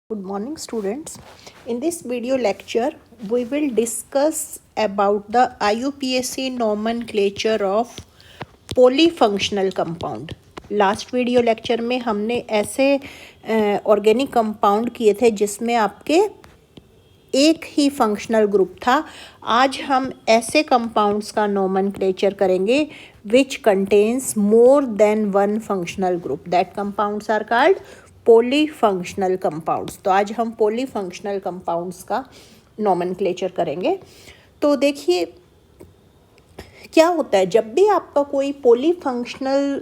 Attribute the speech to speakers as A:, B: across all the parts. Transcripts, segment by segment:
A: Good morning students. In this video lecture we will discuss about the IUPAC nomenclature of polyfunctional compound. Last video lecture में हमने ऐसे organic compound किए थे जिसमें आपके एक ही फंक्शनल ग्रुप था. आज हम ऐसे कंपाउंड्स का नोमेनक्लेचर करेंगे which contains more than one functional group. That compounds are called polyfunctional compounds. तो आज हम पॉलीफंक्शनल कंपाउंड्स का नोमेनक्लेचर करेंगे. तो देखिए क्या होता है, जब भी आपका कोई पॉलीफंक्शनल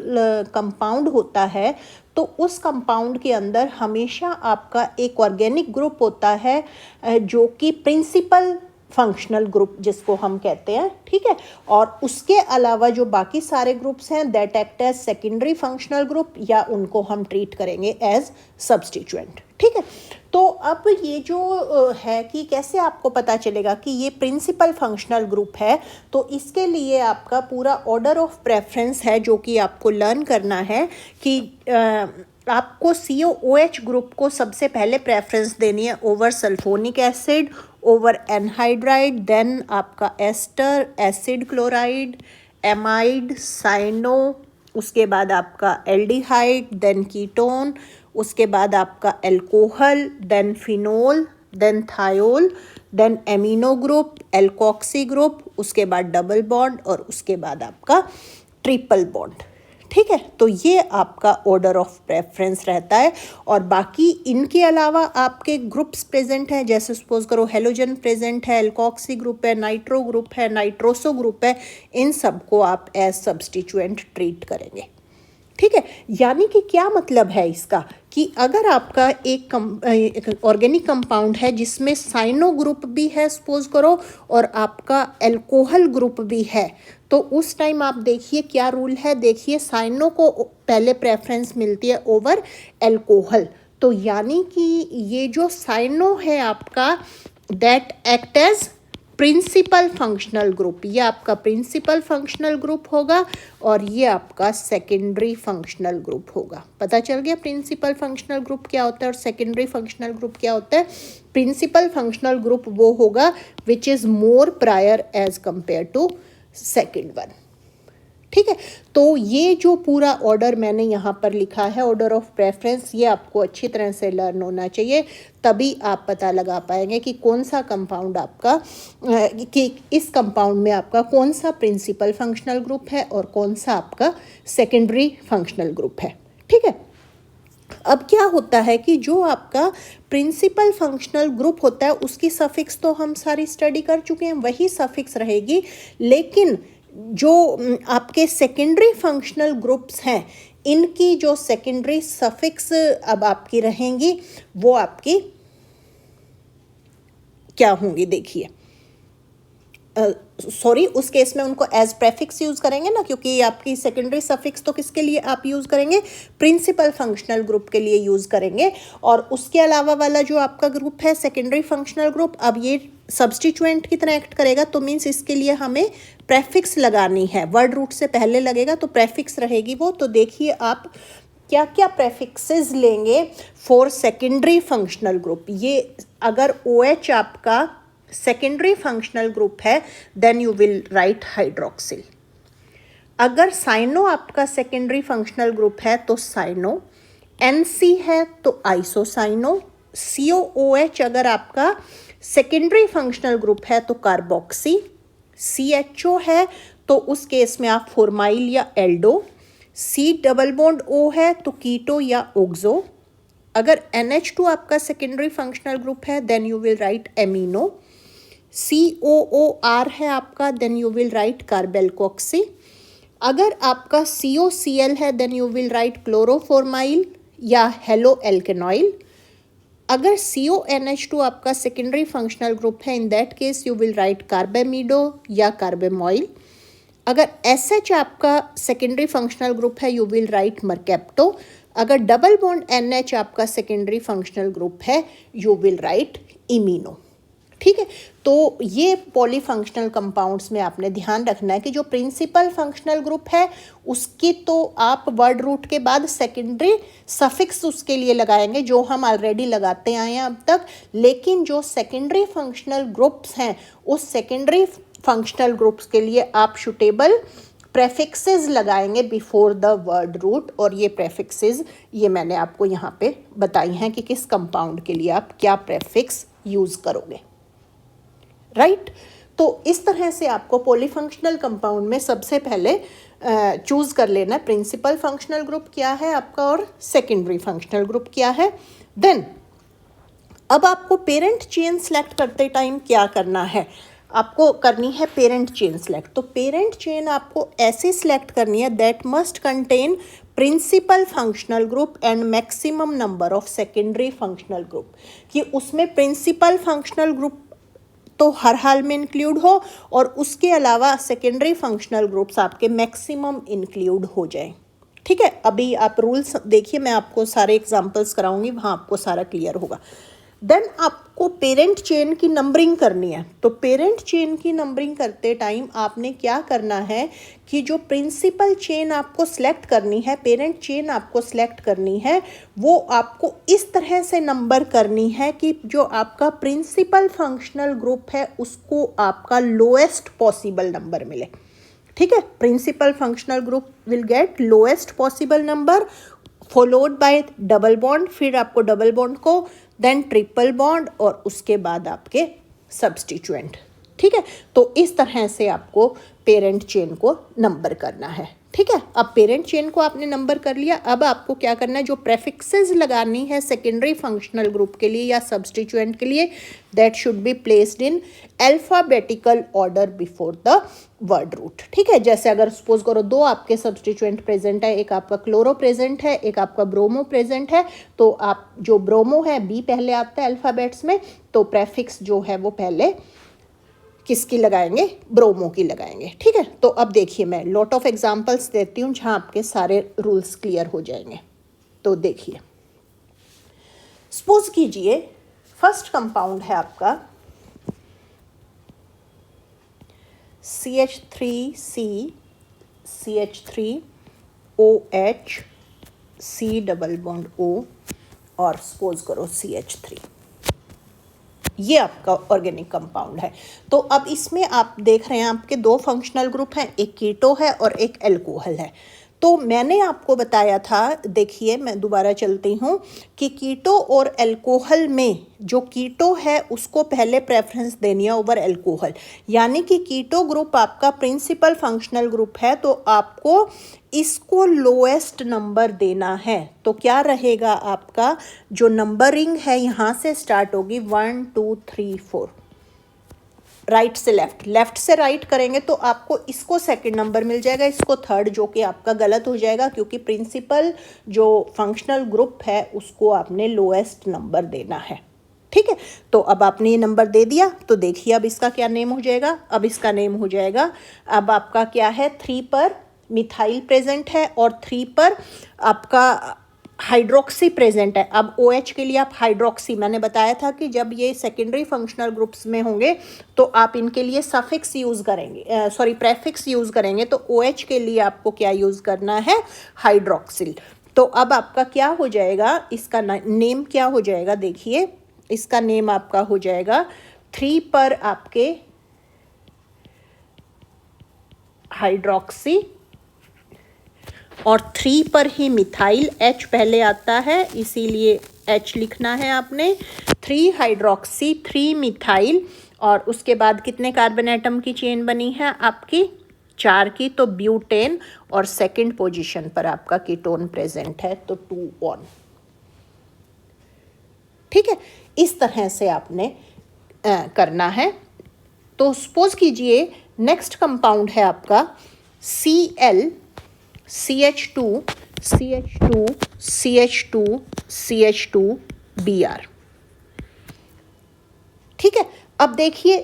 A: कंपाउंड होता है तो उस कंपाउंड के अंदर हमेशा आपका एक ऑर्गेनिक ग्रुप होता है जो कि प्रिंसिपल फंक्शनल ग्रुप जिसको हम कहते हैं. ठीक है. और उसके अलावा जो बाकी सारे ग्रुप्स हैं that act as secondary functional group या उनको हम ट्रीट करेंगे एज सब्स्टिट्यूएंट. ठीक है. तो अब ये जो है कि कैसे आपको पता चलेगा कि ये प्रिंसिपल फंक्शनल ग्रुप है, तो इसके लिए आपका पूरा ऑर्डर ऑफ प्रेफरेंस है जो कि आपको लर्न करना है कि आपको COOH ग्रुप को सबसे पहले प्रेफरेंस देनी है over sulphonic acid, over anhydride, then आपका ester, acid chloride, amide, cyano, उसके बाद आपका एल्डिहाइड, देन कीटोन, उसके बाद आपका alcohol, then phenol, then thiol, then amino group, alkoxy group, उसके बाद डबल बॉन्ड और उसके बाद आपका ट्रिपल बॉन्ड. ठीक है. तो ये आपका ऑर्डर ऑफ प्रेफरेंस रहता है. और बाकी इनके अलावा आपके ग्रुप्स प्रेजेंट हैं, जैसे सपोज करो हेलोजन प्रेजेंट है, एल्कोक्सी ग्रुप है, नाइट्रो ग्रुप है, नाइट्रोसो ग्रुप है. इन सबको आप एज सब्स्टिट्यूएंट ट्रीट करेंगे. ठीक है. यानी कि क्या मतलब है इसका कि अगर आपका एक ऑर्गेनिक कंपाउंड है जिसमें साइनो ग्रुप भी है सपोज करो और आपका एल्कोहल ग्रुप भी है, तो उस टाइम आप देखिए क्या रूल है. देखिए साइनो को पहले प्रेफरेंस मिलती है ओवर एल्कोहल. तो यानी कि ये जो साइनो है आपका that act as principal functional group. ये आपका प्रिंसिपल फंक्शनल ग्रुप होगा और ये आपका सेकेंडरी फंक्शनल ग्रुप होगा. पता चल गया प्रिंसिपल फंक्शनल ग्रुप क्या होता है और सेकेंडरी फंक्शनल ग्रुप क्या होता है. प्रिंसिपल फंक्शनल ग्रुप वो होगा which is more prior as compare to second one. ठीक है. तो ये जो पूरा ऑर्डर मैंने यहाँ पर लिखा है ऑर्डर ऑफ प्रेफरेंस, ये आपको अच्छी तरह से लर्न होना चाहिए. तभी आप पता लगा पाएंगे कि कौन सा कंपाउंड आपका कि इस कंपाउंड में आपका कौन सा प्रिंसिपल फंक्शनल ग्रुप है और कौन सा आपका सेकेंडरी फंक्शनल ग्रुप है. ठीक है. अब क्या होता है कि जो आपका प्रिंसिपल फंक्शनल ग्रुप होता है उसकी सफिक्स तो हम सारी स्टडी कर चुके हैं, वही सफिक्स रहेगी. लेकिन जो आपके सेकेंडरी फंक्शनल ग्रुप्स हैं इनकी जो सेकेंडरी सफिक्स अब आपकी रहेंगी वो आपकी क्या होंगी. देखिए सॉरी उस केस में उनको एज प्रेफिक्स यूज़ करेंगे ना, क्योंकि आपकी सेकेंडरी सफिक्स तो किसके लिए आप यूज़ करेंगे, प्रिंसिपल फंक्शनल ग्रुप के लिए यूज़ करेंगे. और उसके अलावा वाला जो आपका ग्रुप है सेकेंडरी फंक्शनल ग्रुप, अब ये सब्स्टिट्यूएंट की तरह एक्ट करेगा. तो मीन्स इसके लिए हमें प्रेफिक्स लगानी है. वर्ड रूट से पहले लगेगा तो प्रेफिक्स रहेगी वो. तो देखिए आप क्या क्या प्रेफिक्सेस लेंगे फॉर सेकेंडरी फंक्शनल ग्रुप. ये अगर OH आपका सेकेंडरी फंक्शनल ग्रुप है then you will write hydroxyl. अगर साइनो आपका सेकेंडरी फंक्शनल ग्रुप है तो साइनो, NC है तो आइसोसाइनो, COOH अगर आपका सेकेंडरी फंक्शनल ग्रुप है तो कार्बोक्सी, CHO है तो उस केस में आप फॉर्माइल या aldo, C double bond O है तो कीटो या ओक्सो. अगर NH2 आपका सेकेंडरी फंक्शनल ग्रुप है then you will write amino. COOR है आपका then you will write carbalkoxy. अगर आपका COCl है then you will write chloroformyl या हेलो एल्केनॉइल. अगर CONH2 आपका सेकेंडरी फंक्शनल ग्रुप है in that case you will write carbamido या कार्बेमॉइल. अगर SH आपका सेकेंडरी फंक्शनल ग्रुप है यू विल राइट मरकेप्टो. अगर डबल बॉन्ड NH आपका सेकेंडरी फंक्शनल ग्रुप है यू विल राइट इमिनो. ठीक है। तो ये पॉलीफंक्शनल कंपाउंड्स में आपने ध्यान रखना है कि जो प्रिंसिपल फंक्शनल ग्रुप है उसकी तो आप वर्ड रूट के बाद सेकेंडरी सफिक्स उसके लिए लगाएंगे, जो हम ऑलरेडी लगाते आए हैं अब तक। लेकिन जो सेकेंडरी फंक्शनल ग्रुप्स हैं उस सेकेंडरी फंक्शनल ग्रुप्स के लिए आप सुटेबल प्रेफिक्सेस लगाएंगे बिफोर द वर्ड रूट। और ये प्रेफिक्सेस ये मैंने आपको यहाँ पे बताई हैं कि किस कंपाउंड के लिए आप क्या प्रेफिक्स यूज़ करोगे, राइट। तो इस तरह से आपको पॉलीफंक्शनल कंपाउंड में सबसे पहले चूज़ कर लेना प्रिंसिपल फंक्शनल ग्रुप क्या है आपका और सेकेंडरी फंक्शनल ग्रुप क्या है। देन अब आपको पेरेंट चेन सेलेक्ट करते टाइम क्या करना है, आपको करनी है पेरेंट चेन सेलेक्ट। तो पेरेंट चेन आपको ऐसे सेलेक्ट करनी है that must contain principal functional group and maximum number of secondary functional group, कि उसमें प्रिंसिपल फंक्शनल ग्रुप तो हर हाल में इंक्लूड हो और उसके अलावा सेकेंडरी फंक्शनल ग्रुप्स आपके मैक्सिमम इंक्लूड हो जाएं। ठीक है, अभी आप रूल्स देखिए, मैं आपको सारे एग्जांपल्स कराऊंगी, वहाँ आपको सारा क्लियर होगा। देन आपको पेरेंट चेन की नंबरिंग करनी है। तो पेरेंट चेन की नंबरिंग करते टाइम आपने क्या करना है कि जो प्रिंसिपल चेन आपको सिलेक्ट करनी है, पेरेंट चेन आपको सिलेक्ट करनी है, वो आपको इस तरह से नंबर करनी है कि जो आपका प्रिंसिपल फंक्शनल ग्रुप है उसको आपका लोएस्ट पॉसिबल नंबर मिले। ठीक है, principal functional group will get lowest possible number followed by double bond, फिर आपको डबल बॉन्ड को देन ट्रिपल बॉन्ड और उसके बाद आपके सब्स्टिट्यूएंट। ठीक है, तो इस तरह से आपको पेरेंट चेन को नंबर करना है। ठीक है, अब पेरेंट चेन को आपने नंबर कर लिया, अब आपको क्या करना है, जो प्रेफिक्सेस लगानी है सेकेंडरी फंक्शनल ग्रुप के लिए या सब्स्टिट्यूएंट के लिए, that should be placed in alphabetical order before the word root. ठीक है, जैसे अगर सपोज करो दो आपके सब्स्टिट्यूएंट प्रेजेंट है, एक आपका क्लोरो प्रेजेंट है, एक आपका ब्रोमो प्रेजेंट है, तो आप जो ब्रोमो है बी पहले आता है अल्फ़ाबेट्स में, तो प्रेफिक्स जो है वो पहले किसकी लगाएंगे, ब्रोमो की लगाएंगे। ठीक है, तो अब देखिए मैं लॉट ऑफ एग्जांपल्स देती हूँ जहाँ आपके सारे रूल्स क्लियर हो जाएंगे। तो देखिए, सपोज कीजिए फर्स्ट कंपाउंड है आपका CH3C CH3OH C double bond O और सपोज करो CH3, ये आपका ऑर्गेनिक कंपाउंड है। तो अब इसमें आप देख रहे हैं आपके दो फंक्शनल ग्रुप हैं, एक कीटो है और एक एल्कोहल है। तो मैंने आपको बताया था, देखिए मैं दोबारा चलती हूँ, कि कीटो और एल्कोहल में जो कीटो है उसको पहले प्रेफरेंस देनी है ओवर एल्कोहल, यानी कि कीटो ग्रुप आपका प्रिंसिपल फंक्शनल ग्रुप है तो आपको इसको लोएस्ट नंबर देना है। तो क्या रहेगा आपका जो नंबरिंग है यहाँ से स्टार्ट होगी 1 2 3 4, राइट से लेफ्ट, लेफ्ट से राइट करेंगे तो आपको इसको सेकंड नंबर मिल जाएगा, इसको थर्ड, जो कि आपका गलत हो जाएगा क्योंकि प्रिंसिपल जो फंक्शनल ग्रुप है उसको आपने लोएस्ट नंबर देना है। ठीक है, तो अब आपने ये नंबर दे दिया, तो देखिए अब इसका क्या नेम हो जाएगा, अब इसका नेम हो जाएगा, अब आपका क्या है, 3 पर मिथाइल प्रेजेंट है और 3 पर आपका हाइड्रोक्सी प्रेजेंट है। अब OH के लिए आप हाइड्रोक्सी, मैंने बताया था कि जब ये सेकेंडरी फंक्शनल ग्रुप्स में होंगे तो आप इनके लिए सफिक्स यूज़ करेंगे, प्रेफिक्स यूज़ करेंगे। तो OH के लिए आपको क्या यूज़ करना है, हाइड्रोक्सिल। तो अब आपका क्या हो जाएगा, इसका नेम क्या हो जाएगा, देखिए इसका नेम आपका हो जाएगा 3 पर आपके हाइड्रोक्सी और 3 पर ही मिथाइल, H पहले आता है इसीलिए H लिखना है आपने, 3 हाइड्रोक्सी 3 मिथाइल और उसके बाद कितने कार्बन एटम की चेन बनी है आपकी, 4 की, तो ब्यूटेन, और सेकंड पोजीशन पर आपका कीटोन प्रेजेंट है तो 2 ऑन। ठीक है, इस तरह से आपने करना है। तो सपोज कीजिए नेक्स्ट कंपाउंड है आपका Cl CH2 CH2 CH2 CH2 Br। ठीक है, अब देखिए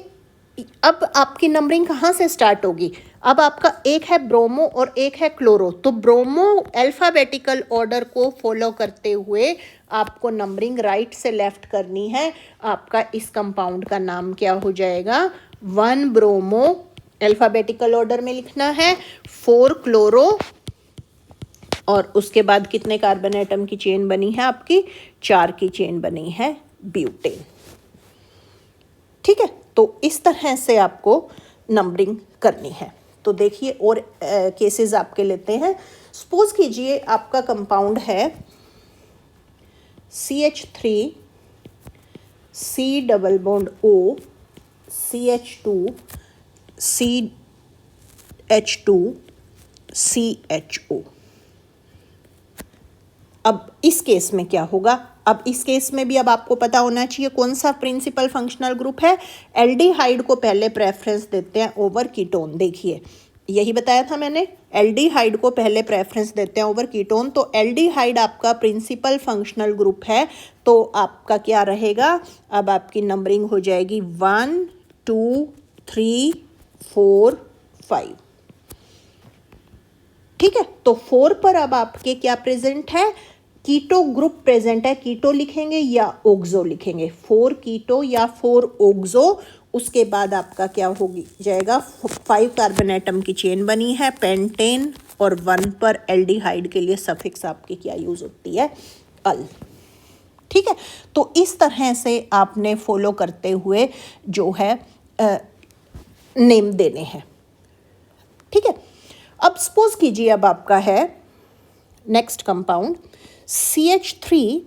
A: अब आपकी नंबरिंग कहाँ से स्टार्ट होगी? अब आपका एक है ब्रोमो और एक है क्लोरो, तो ब्रोमो अल्फ़ाबेटिकल ऑर्डर को फॉलो करते हुए आपको नंबरिंग राइट से लेफ्ट करनी है। आपका इस कंपाउंड का नाम क्या हो जाएगा? 1 ब्रोमो अल्फ़ाबेटिकल ऑर्डर में लिखना है, 4 क्लोरो, और उसके बाद कितने कार्बन एटम की चेन बनी है आपकी? 4 की चेन बनी है ब्यूटेन। ठीक है, तो इस तरह से आपको नंबरिंग करनी है। तो देखिए और केसेस आपके लेते हैं। सपोज कीजिए आपका कंपाउंड है CH3 C double bond O CH2 CH2 CHO। अब इस केस में क्या होगा? अब इस केस में भी अब आपको पता होना चाहिए कौन सा प्रिंसिपल फंक्शनल ग्रुप है। एल्डिहाइड को पहले प्रेफरेंस देते हैं ओवर कीटोन। देखिए यही बताया था मैंने, एल्डिहाइड को पहले प्रेफरेंस देते हैं ओवर कीटोन। तो एल्डिहाइड आपका प्रिंसिपल फंक्शनल ग्रुप है, तो आपका क्या रहेगा? अब आपकी नंबरिंग हो जाएगी 1 2 3 4 5। ठीक है, तो 4 पर अब आपके क्या प्रेजेंट है? कीटो ग्रुप प्रेजेंट है। कीटो लिखेंगे या ओक्सो लिखेंगे? 4 कीटो या 4 ओक्सो। उसके बाद आपका क्या हो जाएगा? 5 कार्बन एटम की चेन बनी है पेंटेन, और 1 पर एल्डिहाइड के लिए सफिक्स आपकी क्या यूज होती है? अल। ठीक है, तो इस तरह से आपने फॉलो करते हुए जो है नेम देने हैं। ठीक है, अब सपोज कीजिए अब आपका है next compound CH3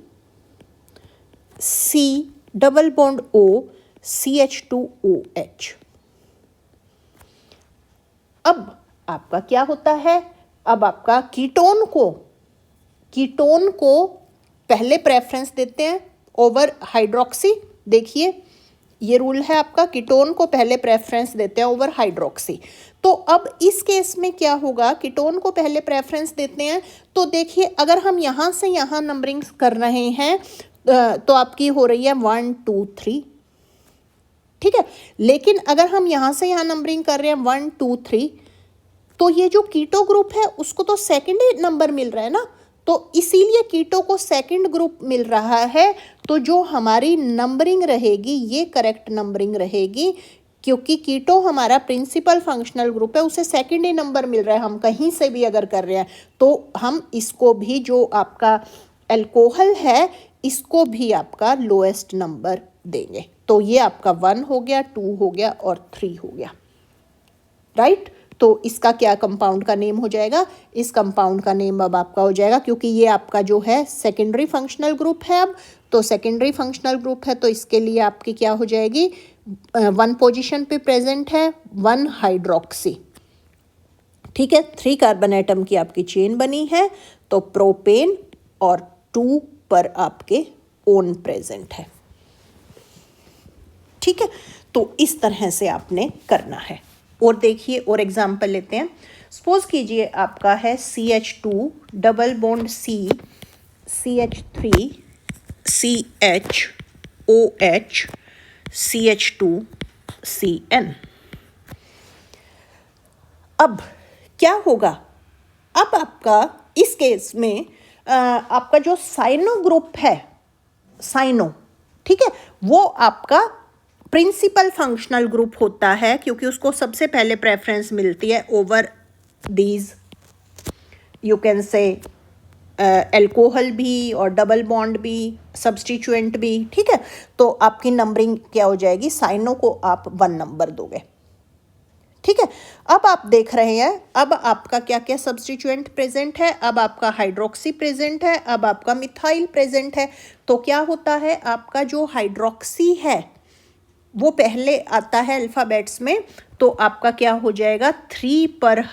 A: C double bond O CH2OH। अब आपका क्या होता है? अब आपका कीटोन को पहले प्रेफरेंस देते हैं ओवर हाइड्रोक्सी। देखिए ये रूल है आपका, कीटोन को पहले प्रेफरेंस देते हैं ओवर हाइड्रोक्सी। तो अब इस केस में क्या होगा? कीटोन को पहले प्रेफरेंस देते हैं, तो देखिए अगर हम यहाँ से यहाँ नंबरिंग कर रहे हैं तो आपकी हो रही है 1 2 3। ठीक है, लेकिन अगर हम यहाँ से यहाँ नंबरिंग कर रहे हैं 1 2 3, तो ये जो कीटो ग्रुप है उसको तो सेकेंड नंबर मिल रहा है ना, तो इसीलिए कीटो को सेकंड ग्रुप मिल रहा है। तो जो हमारी नंबरिंग रहेगी ये करेक्ट नंबरिंग रहेगी, क्योंकि कीटो हमारा प्रिंसिपल फंक्शनल ग्रुप है, उसे सेकंड ही नंबर मिल रहा है। हम कहीं से भी अगर कर रहे हैं तो हम इसको भी, जो आपका अल्कोहल है, इसको भी आपका लोएस्ट नंबर देंगे। तो ये आपका 1 हो गया, 2 हो गया और 3 हो गया, राइट। तो इसका क्या कंपाउंड का नेम हो जाएगा? इस कंपाउंड का नेम अब आपका हो जाएगा, क्योंकि ये आपका जो है सेकेंडरी फंक्शनल ग्रुप है। अब तो सेकेंडरी फंक्शनल ग्रुप है, तो इसके लिए आपकी क्या हो जाएगी? 1 पोजीशन पे प्रेजेंट है 1 हाइड्रोक्सी। ठीक है, 3 कार्बन एटम की आपकी चेन बनी है, तो प्रोपेन, और 2 पर आपके ओन प्रेजेंट है। ठीक है, तो इस तरह से आपने करना है। और देखिए और एग्जाम्पल लेते हैं। सपोज कीजिए आपका है CH2 double bond C CH3 CHOH CH2 CN। अब क्या होगा? अब आपका इस केस में आपका जो साइनो ग्रुप है, साइनो, ठीक है, वो आपका प्रिंसिपल फंक्शनल ग्रुप होता है, क्योंकि उसको सबसे पहले प्रेफरेंस मिलती है over these, you can say alcohol भी और डबल बॉन्ड भी, सब्स्टिट्यूएंट भी। ठीक है, तो आपकी नंबरिंग क्या हो जाएगी? साइनो को आप 1 नंबर दोगे। ठीक है, अब आप देख रहे हैं अब आपका क्या क्या सब्स्टिट्यूएंट प्रेजेंट है। अब आपका हाइड्रोक्सी प्रेजेंट है, अब आपका मिथाइल प्रेजेंट है। तो क्या होता है? आपका जो हाइड्रोक्सी है वो पहले आता है अल्फ़ाबेट्स में, तो आपका क्या हो जाएगा? 3 पर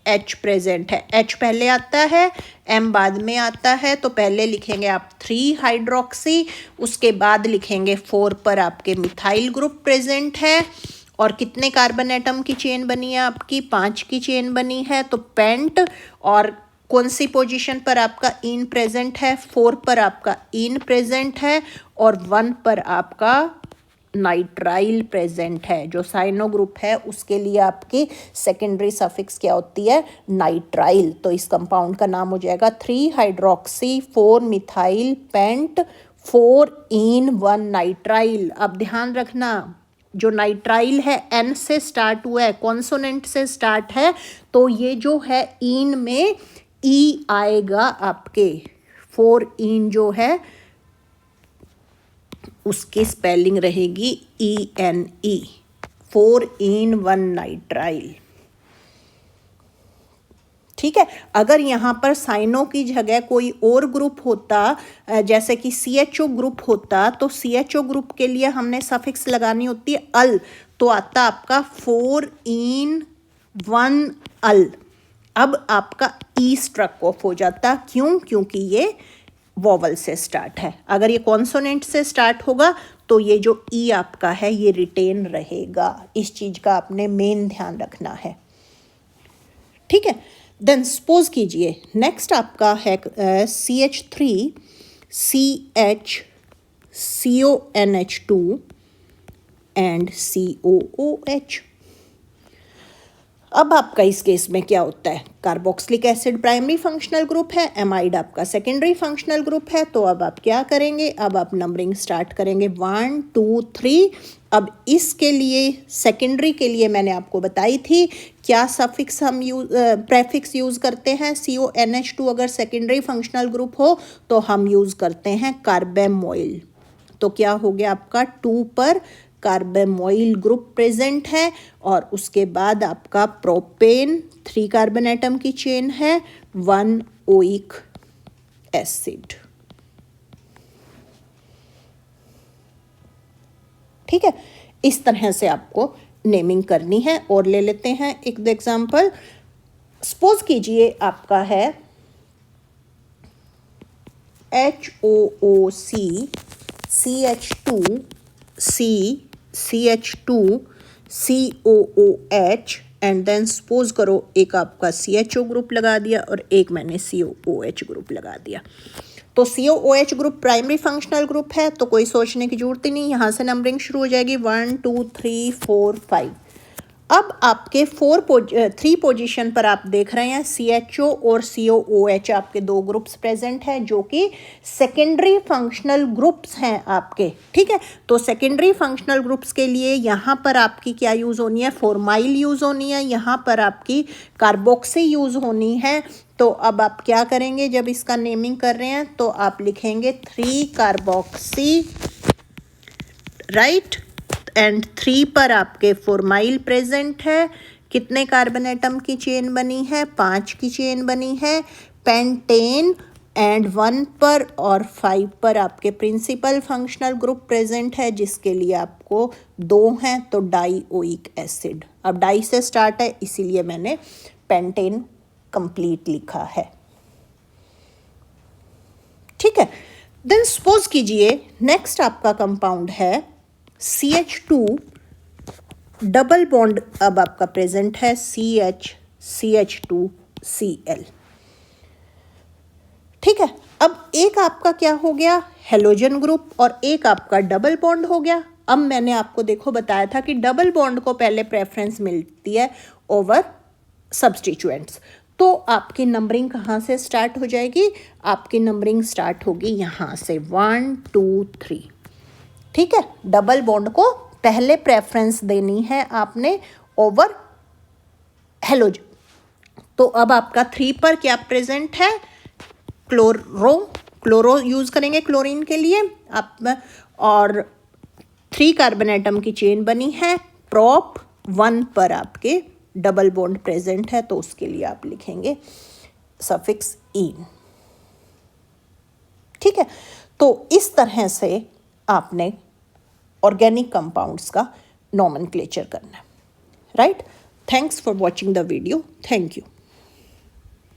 A: H प्रेजेंट है। H पहले आता है, M बाद में आता है, तो पहले लिखेंगे आप 3 हाइड्रोक्सी, उसके बाद लिखेंगे 4 पर आपके मिथाइल ग्रुप प्रेजेंट है। और कितने कार्बन एटम की चेन बनी है आपकी? 5 की चेन बनी है, तो पेंट। और कौन सी पोजीशन पर आपका इन प्रेजेंट है? 4 पर आपका इन प्रेजेंट है, और 1 पर आपका नाइट्राइल प्रेजेंट है। जो साइनो ग्रुप है उसके लिए आपकी सेकेंडरी सफिक्स क्या होती है, नाइट्राइल। तो इस कंपाउंड का नाम हो जाएगा 3-हाइड्रोक्सी 4-मिथाइल पेंट 4-इन-1 नाइट्राइल। अब ध्यान रखना, जो नाइट्राइल है एन से स्टार्ट हुआ है, कॉन्सोनेंट से स्टार्ट है, तो ये जो है इन में ई आएगा आपके। 4-इन जो है उसकी स्पेलिंग रहेगी ENE, 4-इन-1 नाइट्राइल। ठीक है, अगर यहाँ पर साइनो की जगह कोई और ग्रुप होता, जैसे कि CHO ग्रुप होता, तो CHO ग्रुप के लिए हमने सफिक्स लगानी होती है अल, तो आता आपका 4-इन-1 अल। अब आपका ई स्ट्रक ऑफ हो जाता, क्यों? क्योंकि ये वॉवल से स्टार्ट है। अगर ये कॉन्सोनेंट से स्टार्ट होगा तो ये जो ई आपका है ये रिटेन रहेगा। इस चीज का आपने मेन ध्यान रखना है। ठीक है, देन सपोज कीजिए नेक्स्ट आपका है CH3 CH CONH2 and COOH। अब आपका इस केस में क्या होता है, carboxylic acid primary functional group है, एमाइड आपका सेकेंडरी फंक्शनल ग्रुप है। तो अब आप क्या करेंगे, अब आप नंबरिंग स्टार्ट करेंगे 1 2 3। अब इसके लिए सेकेंडरी के लिए मैंने आपको बताई थी क्या सफिक्स हम प्रेफिक्स यूज़ करते हैं। CONH2 अगर सेकेंडरी फंक्शनल ग्रुप हो तो हम यूज़ करते हैं कार्बेमोइल। तो क्या हो गया आपका 2 पर कार्बेमोइल ग्रुप प्रेजेंट है, और उसके बाद आपका प्रोपेन 3 कार्बन एटम की चेन है, 1 ओइक एसिड। ठीक है, इस तरह से आपको नेमिंग करनी है। और ले लेते हैं एक एग्जांपल। सपोज कीजिए आपका है HOOC CH2 CH2 COOH and then suppose करो एक आपका CHO ग्रुप लगा दिया और एक मैंने COOH ग्रुप लगा दिया। तो COOH group primary functional group है, तो कोई सोचने की जरूरत ही नहीं, यहाँ से नंबरिंग शुरू हो जाएगी 1 2 3 4 5। अब आपके 3 पोजीशन पर आप देख रहे हैं CHO और COOH आपके 2 ग्रुप्स प्रेजेंट हैं जो कि सेकेंडरी फंक्शनल ग्रुप्स हैं आपके। ठीक है, तो सेकेंडरी फंक्शनल ग्रुप्स के लिए यहाँ पर आपकी क्या यूज़ होनी है, फॉर्माइल यूज़ होनी है, यहाँ पर आपकी कार्बोक्सी यूज़ होनी है। तो अब आप क्या करेंगे, जब इसका नेमिंग कर रहे हैं तो आप लिखेंगे 3 कार्बोक्सी, राइट, एंड 3 पर आपके फॉर्माइल प्रेजेंट है। कितने कार्बन एटम की चेन बनी है, 5 की चेन बनी है। पेंटेन एंड 1 पर और 5 पर आपके प्रिंसिपल फंक्शनल ग्रुप प्रेजेंट है, जिसके लिए आपको 2 हैं, तो डाईओइक एसिड। अब डाई से स्टार्ट है इसीलिए मैंने पेंटेन कंप्लीट लिखा है। ठीक है, देन सपोज कीजिए नेक्स्ट आपका कंपाउंड है CH2 डबल बॉन्ड। अब आपका प्रेजेंट है CH2Cl। ठीक है, अब एक आपका क्या हो गया, हेलोजन ग्रुप, और एक आपका डबल बॉन्ड हो गया। अब मैंने आपको देखो बताया था कि डबल बॉन्ड को पहले प्रेफरेंस मिलती है ओवर सब्स्टिट्यूएंट्स। तो आपकी नंबरिंग कहाँ से स्टार्ट हो जाएगी, आपकी नंबरिंग स्टार्ट होगी यहाँ से 1 2 3। ठीक है, डबल बॉन्ड को पहले प्रेफरेंस देनी है आपने ओवर हेलोजन। तो अब आपका 3 पर क्या प्रेजेंट है, क्लोरो यूज करेंगे क्लोरीन के लिए आप, और 3 कार्बन एटम की चेन बनी है। प्रोप 1 पर आपके डबल बॉन्ड प्रेजेंट है, तो उसके लिए आप लिखेंगे सफिक्स इन। ठीक है, तो इस तरह से आपने ऑर्गेनिक कंपाउंड्स का नॉमेनक्लेचर करना है, right. Thanks for watching the video, thank you.